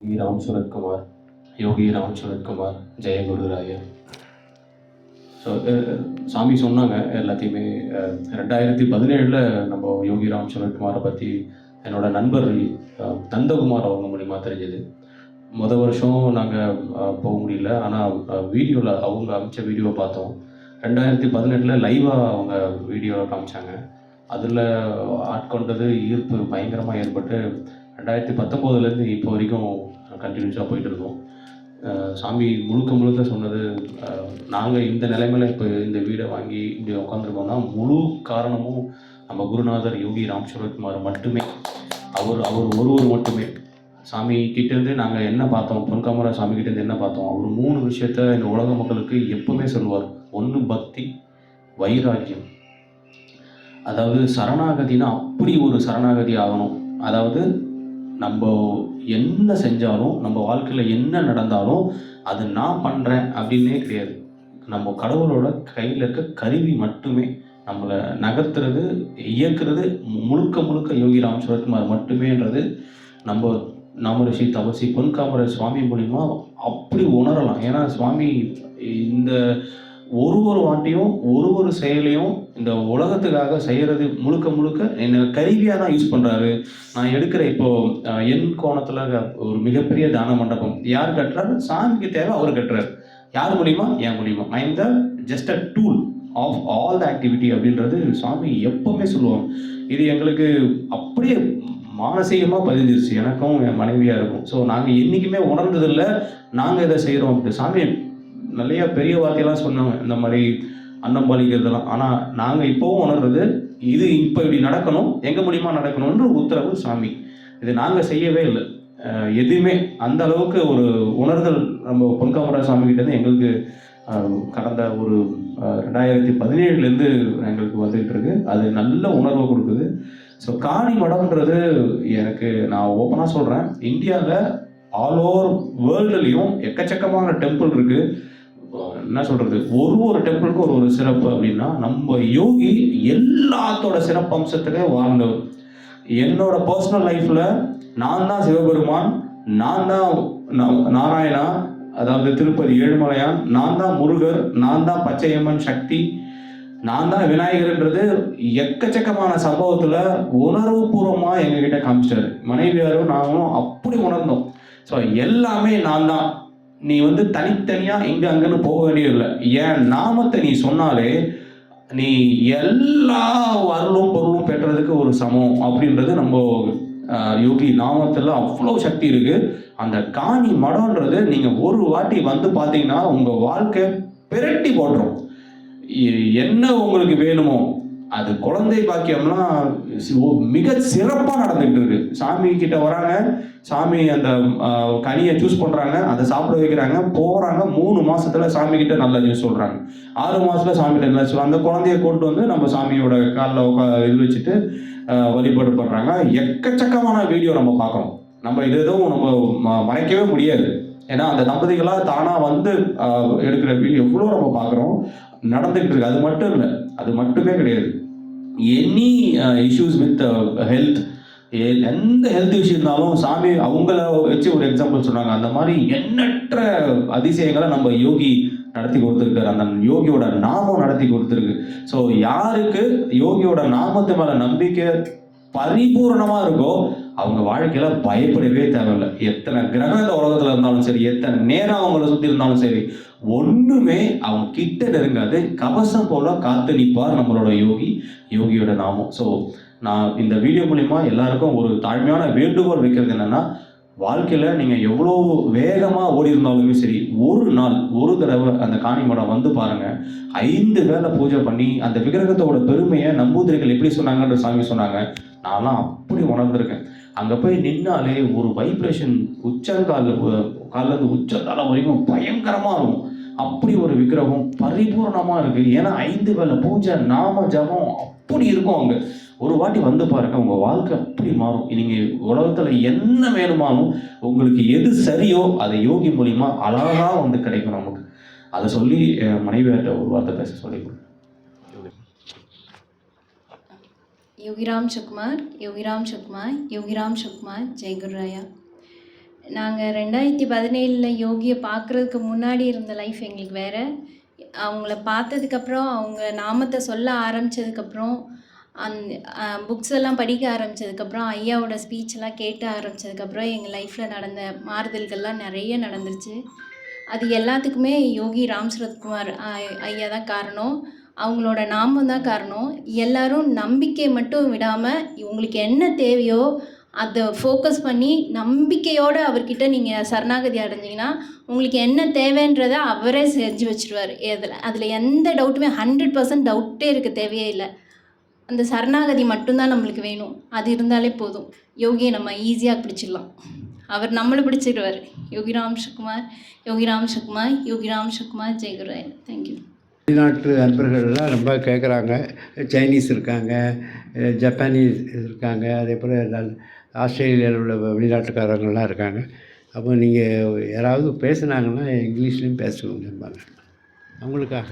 योगी राम सूरत कुमार, योगी राम सूरत कुमार, जय गुरुराया. ஸோ சாமி சொன்னாங்க எல்லாத்தையுமே. 2017 நம்ம யோகி ராம் சரத்குமாரை பற்றி என்னோட நண்பர் நந்தகுமார் அவங்க மூலிமா தெரிஞ்சது. வருஷம் நாங்கள் போக முடியல. ஆனால் வீடியோவில் அவங்க அமைச்ச வீடியோவை பார்த்தோம். 2018 லைவாக அவங்க வீடியோவை காமிச்சாங்க. அதில் ஆட்கொண்டது ஈர்ப்பு பயங்கரமாக ஏற்பட்டு 2019 இப்போ வரைக்கும் கண்டினியூஸாக போயிட்டுருக்கோம். சாமி முழுக்க சொன்னது, நாங்கள் இந்த நிலைமையில் இப்போ இந்த வீடை வாங்கி இப்படி உட்காந்துருக்கோம்னா முழு காரணமும் நம்ம குருநாதர் யோகி ராம் சரத்குமார் மட்டுமே. அவர் ஒருவர் மட்டுமே. சாமி கிட்டேருந்து நாங்கள் என்ன பார்த்தோம், பொன்காமரா சாமி கிட்டேருந்து என்ன பார்த்தோம், அவர் 3 விஷயத்த இந்த உலக மக்களுக்கு எப்பவுமே சொல்லுவார். 1 பக்தி, வைராக்கியம். அதாவது சரணாகதினா அப்படி ஒரு சரணாகதி ஆகணும். அதாவது நம்ம என்ன செஞ்சாலும், நம்ம வாழ்க்கையில் என்ன நடந்தாலும் அது நான் பண்ணுறேன் அப்படின்னே கிடையாது. நம்ம கடவுளோட கையில் இருக்க கருவி மட்டுமே. நம்மளை நகர்த்துறது, இயக்குறது முழுக்க யோகி ராம் சரத்குமார் மட்டுமேன்றது நம்ம நாமரிஷி தபசி பொன்காமர சுவாமி மூலிமா அப்படி உணரலாம். ஏன்னா சுவாமி இந்த ஒரு வாட்டியும் ஒரு செயலையும் இந்த உலகத்துக்காக செய்கிறது முழுக்க என்னை கருவியாக தான் யூஸ் பண்ணுறாரு. நான் எடுக்கிற இப்போது என் கோணத்தில் ஒரு மிகப்பெரிய தான மண்டபம் யார் கட்டுறாரு? சாமிக்கு தேவை, அவர் கட்டுறாரு. யார் மூலிமா? என் மூலிமா. I am the just a tool of all the activity அப்படின்றது சாமி எப்போவுமே சொல்லுவாங்க. இது எங்களுக்கு அப்படியே மானசீகமாக பதிஞ்சிருச்சு, எனக்கும் என் மனைவியாக இருக்கும். ஸோ நாங்கள் என்றைக்குமே உணர்ந்ததில்லை நாங்கள் இதை செய்கிறோம் அப்படி. சாமி நிறைய பெரிய வார்த்தையெல்லாம் சொன்னாங்க, இந்த மாதிரி அன்னம் பாலிக்கிறதுலாம். ஆனால் நாங்கள் இப்போவும் உணர்றது, இது இப்போ இப்படி நடக்கணும், எங்கள் மூலியமாக நடக்கணுன்ற உத்தரவு சாமி. இது நாங்கள் செய்யவே இல்லை எதுவுமே. அந்த அளவுக்கு ஒரு உணர்தல் நம்ம பொன்காமரா சாமிகிட்டேருந்து எங்களுக்கு கடந்த ஒரு 2017 எங்களுக்கு வந்துகிட்டு இருக்கு. அது நல்ல உணர்வை கொடுக்குது. ஸோ காணி மடம்ன்றது எனக்கு, நான் ஓப்பனாக சொல்கிறேன், இந்தியாவில் ஆல் ஓவர் வேர்ல்டுலேயும் எக்கச்சக்கமான டெம்பிள் இருக்குது. என்ன சொல்கிறது, ஒரு டெம்பிளுக்கும் ஒரு சிறப்பு. அப்படின்னா நம்ம யோகி எல்லாத்தோட சிறப்பம்சத்துக்கு வாழ்ந்தவர். என்னோட பர்சனல் லைஃப்பில் நான் தான் சிவபெருமான், நான் தான் நாராயணா, அதாவது திருப்பதி ஏழுமலையான், நான் தான் முருகர், நான் தான் பச்சையம்மன் சக்தி, நான் தான் விநாயகர்ன்றது எக்கச்சக்கமான சம்பவத்தில் உணர்வுபூர்வமாக எங்ககிட்ட காமிச்சிட்டாரு. மனைவியாரும் நானும் அப்படி உணர்ந்தோம். ஸோ எல்லாமே நான் தான். நீ தனித்தனியாக இங்கே அங்கன்னு போக வேண்டியதில்லை. என் நாமத்தை நீ சொன்னாலே நீ எல்லா அருளும் பொருளும் பெற்றதுக்கு ஒரு சமம் அப்படின்றது நம்ம யோகி நாமத்தில் அவ்வளோ சக்தி இருக்குது. அந்த காணி மடம்ன்றது நீங்கள் ஒரு வாட்டி பார்த்தீங்கன்னா உங்கள் வாழ்க்கை பிரட்டி போட்டுரும். என்ன உங்களுக்கு வேணுமோ அது குழந்தை பாக்கியம்லாம் மிக சிறப்பாக நடந்துகிட்டு இருக்கு. சாமி கிட்ட வராங்க, சாமி அந்த கனியை சூஸ் பண்ணுறாங்க, அதை சாப்பிட வைக்கிறாங்க, போகிறாங்க. 3 மாதத்தில் சாமி கிட்ட நல்ல நியூஸ் சொல்கிறாங்க. 6 மாதத்தில் சாமி கிட்ட நல்ல சொல்கிறாங்க. அந்த குழந்தைய கொண்டு நம்ம சாமியோட காலில் இது வச்சுட்டு வழிபாடு பண்ணுறாங்க. எக்கச்சக்கமான வீடியோ நம்ம பார்க்குறோம். நம்ம இது எதுவும் நம்ம மறைக்கவே முடியாது. ஏன்னா அந்த தம்பதிகளாக தானாக எடுக்கிற வீடியோ எவ்வளோ நம்ம பார்க்குறோம், நடந்துகிட்டு இருக்கு. அது மட்டும் இல்லை, அது மட்டுமே கிடையாது. எனி இஷ்யூஸ் வித் ஹெல்த், எந்த ஹெல்த் இஷ்யூ இருந்தாலும் சாமி அவங்கள வச்சு ஒரு எக்ஸாம்பிள் சொன்னாங்க. அந்த மாதிரி எண்ணற்ற அதிசயங்களை நம்ம யோகி நடத்தி கொடுத்துருக்காரு. அந்த யோகியோட நாமம் நடத்தி கொடுத்துருக்கு. ஸோ யாருக்கு யோகியோட நாமத்து மேலே நம்பிக்கை பரிபூர்ணமாக இருக்கோ அவங்க வாழ்க்கையில் பயப்படவே தேவையில்லை. எத்தனை கிரகம் இந்த உலகத்தில் இருந்தாலும் சரி, எத்தனை நேரம் அவங்கள சுற்றி இருந்தாலும் சரி, ஒன்றுமே அவங்க கிட்ட நெருங்காது. கவசம் போல காத்து நிற்பார் நம்மளோட யோகியோட நாமம். ஸோ நான் இந்த வீடியோ மூலிமா எல்லாருக்கும் ஒரு தாழ்மையான வேண்டுகோள் வைக்கிறது என்னென்னா, வாழ்க்கையில் நீங்கள் எவ்வளோ வேகமாக ஓடி இருந்தாலுமே சரி, ஒரு நாள் ஒரு தடவை அந்த காணி மடம் பாருங்கள். 5 வேளை பூஜை பண்ணி அந்த விக்கிரகத்தோட பெருமையை நம்பூதிரிகள் எப்படி சொன்னாங்கன்ற சாமி சொன்னாங்க. நான்லாம் அப்படி உணர்ந்திருக்கேன். அங்கே போய் நின்னாலே ஒரு வைப்ரேஷன் காலிலேருந்து உச்சத்தால வரைக்கும் பயங்கரமாக இருக்கும். அப்படி ஒரு விக்கிரகம் பரிபூர்ணமாக இருக்குது. ஏன்னா 5 வேளை பூஜை, நாம ஜபம் அப்படி இருக்கும். அங்கே ஒரு வாட்டி பாருங்க, உங்கள் வாழ்க்கை அப்படி மாறும். நீங்கள் உலகத்தில் என்ன வேணுமானும் உங்களுக்கு எது சரியோ அதை யோகி மூலிமா அழகாக கிடைக்கும் நமக்கு. அதை சொல்லி மனைவியார்ட்ட ஒரு வார்த்தை பேச சொல்லி கொடுங்க. योगी राम सुकुमार, योगी राम सुकुमार, योगी राम सुकुमार, जय गुरुराया. நாங்க 2017ல யோகிய பார்க்குறதுக்கு முன்னாடி இருந்த லைஃப் எங்களுக்கு வேற. அவங்கள பார்த்ததுக்கப்புறம், அவங்க நாமத்த சொல்ல ஆரம்பிச்சதுக்கப்புறம், அந் புக்ஸ் எல்லாம் படிக்க ஆரம்பிச்சதுக்கப்புறம், ஐயாவோட ஸ்பீச்லாம் கேட்க ஆரம்பிச்சதுக்கப்புறம், எங்க லைஃப்ல நடந்த மாறுதல்கள்லாம் நெறைய நடந்துருச்சு. அது எல்லாத்துக்குமே யோகி ராம் சரத்குமார் ஐயா தான் காரணம். அவங்களோட நாமம் தான் காரணம். எல்லாரும் நம்பிக்கைய மட்டும் விடாம, உங்களுக்கு என்ன தேவையோ அத ஃபோக்கஸ் பண்ணி நம்பிக்கையோட அவர்கிட்ட நீங்க சரணாகதி அடைஞ்சீங்கன்னா, உங்களுக்கு என்ன தேவைன்றத அவரே செஞ்சு வச்சுருவாரு. அதில எந்த டவுட்டுமே 100% டவுட்டே இருக்க தேவையே இல்ல. அந்த சரணாகதி மட்டும் தான் நம்மளுக்கு வேணும். அது இருந்தாலே போதும். யோகிய நம்ம ஈஸியா பிடிச்சிடலாம். அவர் நம்மள பிடிச்சிருவாரு. யோகி ராம் சரத்குமார், யோகி ராம் சரத்குமார், யோகி ராம் சரத்குமார். ஜெய் குருராய். Thank you. வெளிநாட்டு நண்பர்கள்லாம் ரொம்ப கேட்குறாங்க. சைனீஸ் இருக்காங்க, ஜப்பானீஸ் இருக்காங்க, அதேபோல் ஆஸ்திரேலியாவில் உள்ள வெளிநாட்டுக்காரங்கள்லாம் இருக்காங்க. அப்போ நீங்கள் யாராவது பேசுனாங்கன்னா இங்கிலீஷ்லேயும் பேசணும்பாங்க அவங்களுக்காக.